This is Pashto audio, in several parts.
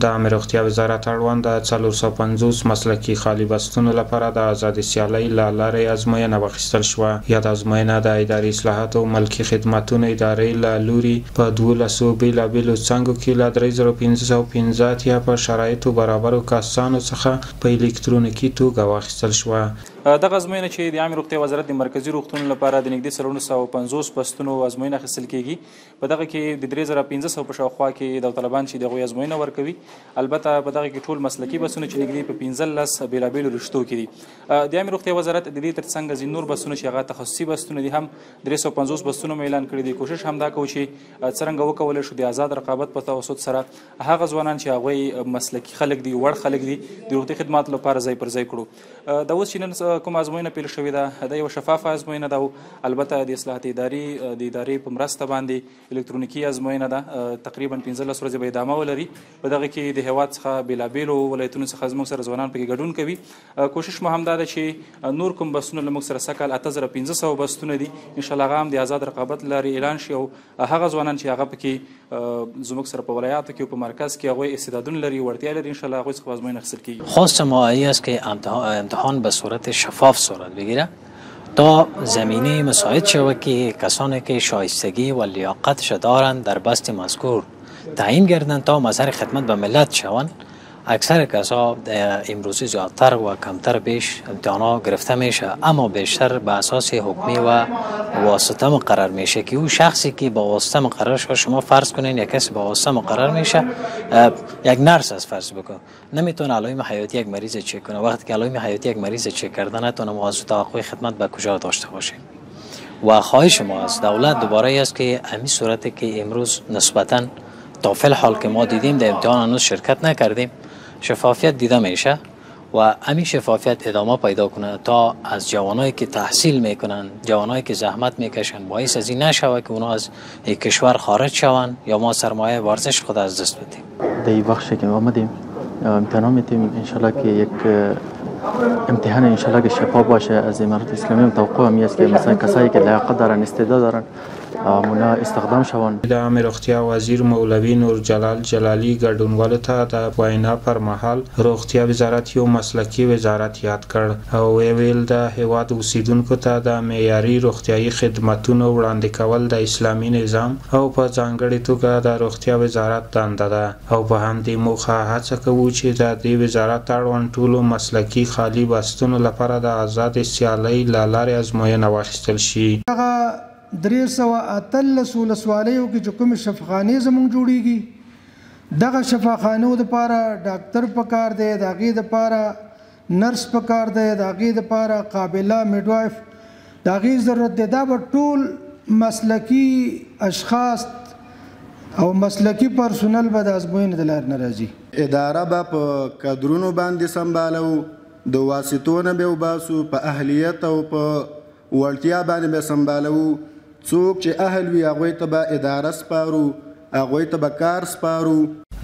د عامه روغتیا وزارت اړوند د 450 مسلکي خالي بستونو لپاره د آزاد سیالۍ له لارې ازموینه واخیستل شوه. یا د ازموینه د اداري اصلاحاتو او ملکي خدماتو ادارې له لوري په 12 بیلابیلو څانګو کې له 3515 یا په شرایطو برابرو کسانو څخه په الکترونیکي توګه واخیستل شوه. دغه ازموینه چې د عامه روغتیا وزارت د مرکزي روغتونونو لپاره د نږدې 450 بستونو ازموینه اخیستل کیږي. په دغه کې د 3500 په شاوخوا کې داوطلبان چې دغه ازموینه ورکوي. البته په دغه کې ټول مسلکي بسونه چې نږدې په 15 بیلابیلو رشتو کې دي. د عامه روغتیا وزارت د دې ترڅنګ ځینې نور بسونه چې هغه تخصصي بسونه دي هم 350 بسونه اعلان کړي دي. کوشش هم دا کوي چې څرنګه وکولای شو د آزاد رقابت په توسط سره هغه ځوانان چې هغوی مسلکي خلک دي، وړ خلک دي، د روغتي خدماتو لپاره ځای پر ځای کړو. دا اوس چې نن کوم ازموینه پیل شوې ده دا یو شفافه ازموینه ده. البته د اصلاحات ادارې په مرسته باندې الکترونیکي ازموینه ده. تقریبا 15 ورځې به ادامه ولري. په دغه کې د هیواد څخه بیلابیلو ولایتونو څخه زموږ سره ځوانان پکې ګډون کوي. کوشش مو هم دا ده چې نور کوم بسونه له موږ سره سږ کال 8500 بسونه دي، انشاءالله هغه هم د آزاد رقابت لارې اعلان شي او هغه ځوانان چې هغه پکې زموږ سره په ولایاتو کې او په مرکز کې هغوی استعدادونه لري، وړتیا لري، انشاءالله هغوی څخه ازموینه اخیستل کیږي. خواست ما است که امتحان به صورت شفاف صورت بگیره تا زمینه مساعد شود که کسانی که شایستگی و لیاقتش دارند در بست مذکور تعیین گردند تا مظهر خدمت به ملت شوند. اکثر کسا امروزی زیادتر و کمتر بیش امتحانا گرفته میشه، اما بیشتر به اساس حکمی و واسطه مقرر میشه که اون شخصی که با واسطه مقرر شده، شما فرض کنین یک کسی با واسطه مقرر میشه، یک نرس از فرض بکن نمیتونه علائم حیاتی یک مریض چک کنه. وقتی که علائم حیاتی یک مریض چک کرده نتونه موضوع توقع خدمت به کجا داشته باشیم. و خواهش ما از دولت دوباره است که همین صورتی که امروز نسبتاً تا فعل حال که ما دیدیم در امتحان هنوز شرکت نکردیم، شفافیت دیده میشه و همین شفافیت ادامه پیدا کنه تا از جوانایی که تحصیل میکنن، جوانایی که زحمت میکشن، باعث از این نشوه که اونا از کشور خارج شوند یا ما سرمایه ورزش خود از دست بدیم. در این بخشی که آمدیم امتحان میتیم انشالله که یک امتحان انشالله که شفاف باشه. از امارت اسلامی توقع می است که مثلا کسایی که لیاقت دارن، استعداد دارن، مونا استخدام شوند. د عامه روغتیا وزیر مولوی نور جلال جلالی ګډونوالو ته د وینا پر مهال روغتیا وزارت یو مسلکي وزارت یاد کړ او ویل د هیواد اوسیدونکو ته د معیاري روغتیايي خدماتونو وړاندې کول د اسلامي نظام او په ځانګړې توګه د روغتیا وزارت دنده ده او په همدې موخه هڅه کوو چې د دې وزارت اړوند ټولو مسلکي خالي بستونو لپاره د آزاد سیالۍ له لارې ازموینه واخیستل شي. 318 ولسوالیو کې چې کومې شفاخانې زموږ جوړیږي، دغه شفاخانو دپاره ډاکټر پکار دی، د هغې دپاره نرس پکار دی، د هغې دپاره قابله میډوایف د هغې ضرورت دی. دا به ټول مسلکي اشخاص او مسلکي پرسونل به د ازموینې د لارې نه راځي. اداره به په کادرونو باندې سمبالو، د واسطو نه به وباسو، په اهلیت او په وړتیا باندې به سمبالو. څوک چې اهل وي هغوی ته به اداره سپارو، هغوی ته به کار سپارو.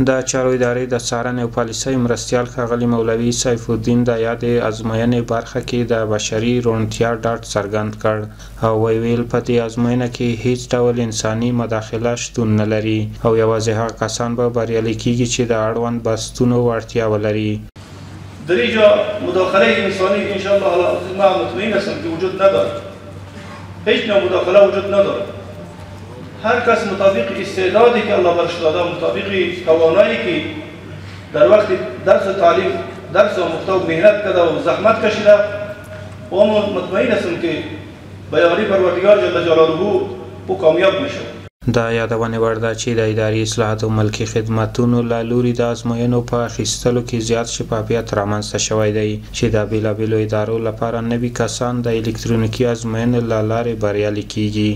د چارو ادارې د څارنې او پالیسۍ مرستیال ښاغلي مولوي سیف الدین د یادې ازموینې برخه کې د بشري روڼتیا ډاډ څرګند کړ او ویل په دې ازموینه کې هیڅ ډول انساني مداخله شتون نه لري او یوازې هغه کسان به بریالي کیږي چې د اړوند بستونو وړتیا ولري. در اینجا مداخله انسانی انشاءالله ما مطمئن هستم که وجود نداره، هیچ نوع مداخله وجود نداره. هر کس مطابق استعدادی که الله برش داده، مطابق توانایی که در وقت درس و تعلیم، درس و محتوا مهنت کرده و زحمت کشیده، و مطمئن هستم که به یاری پروردگار جل جلاله او کامیاب میشه. دا یادونه وړ ده چې د اداري اصلاحاتو ملکي خدماتونو له لوري د ازموینو په اخیستلو کې زیات شفافیت رامنځته شوی دی چې د بیلابیلو ادارو لپاره نوي کسان د الکترونیکي ازموینې له لارې بریالي کیږي.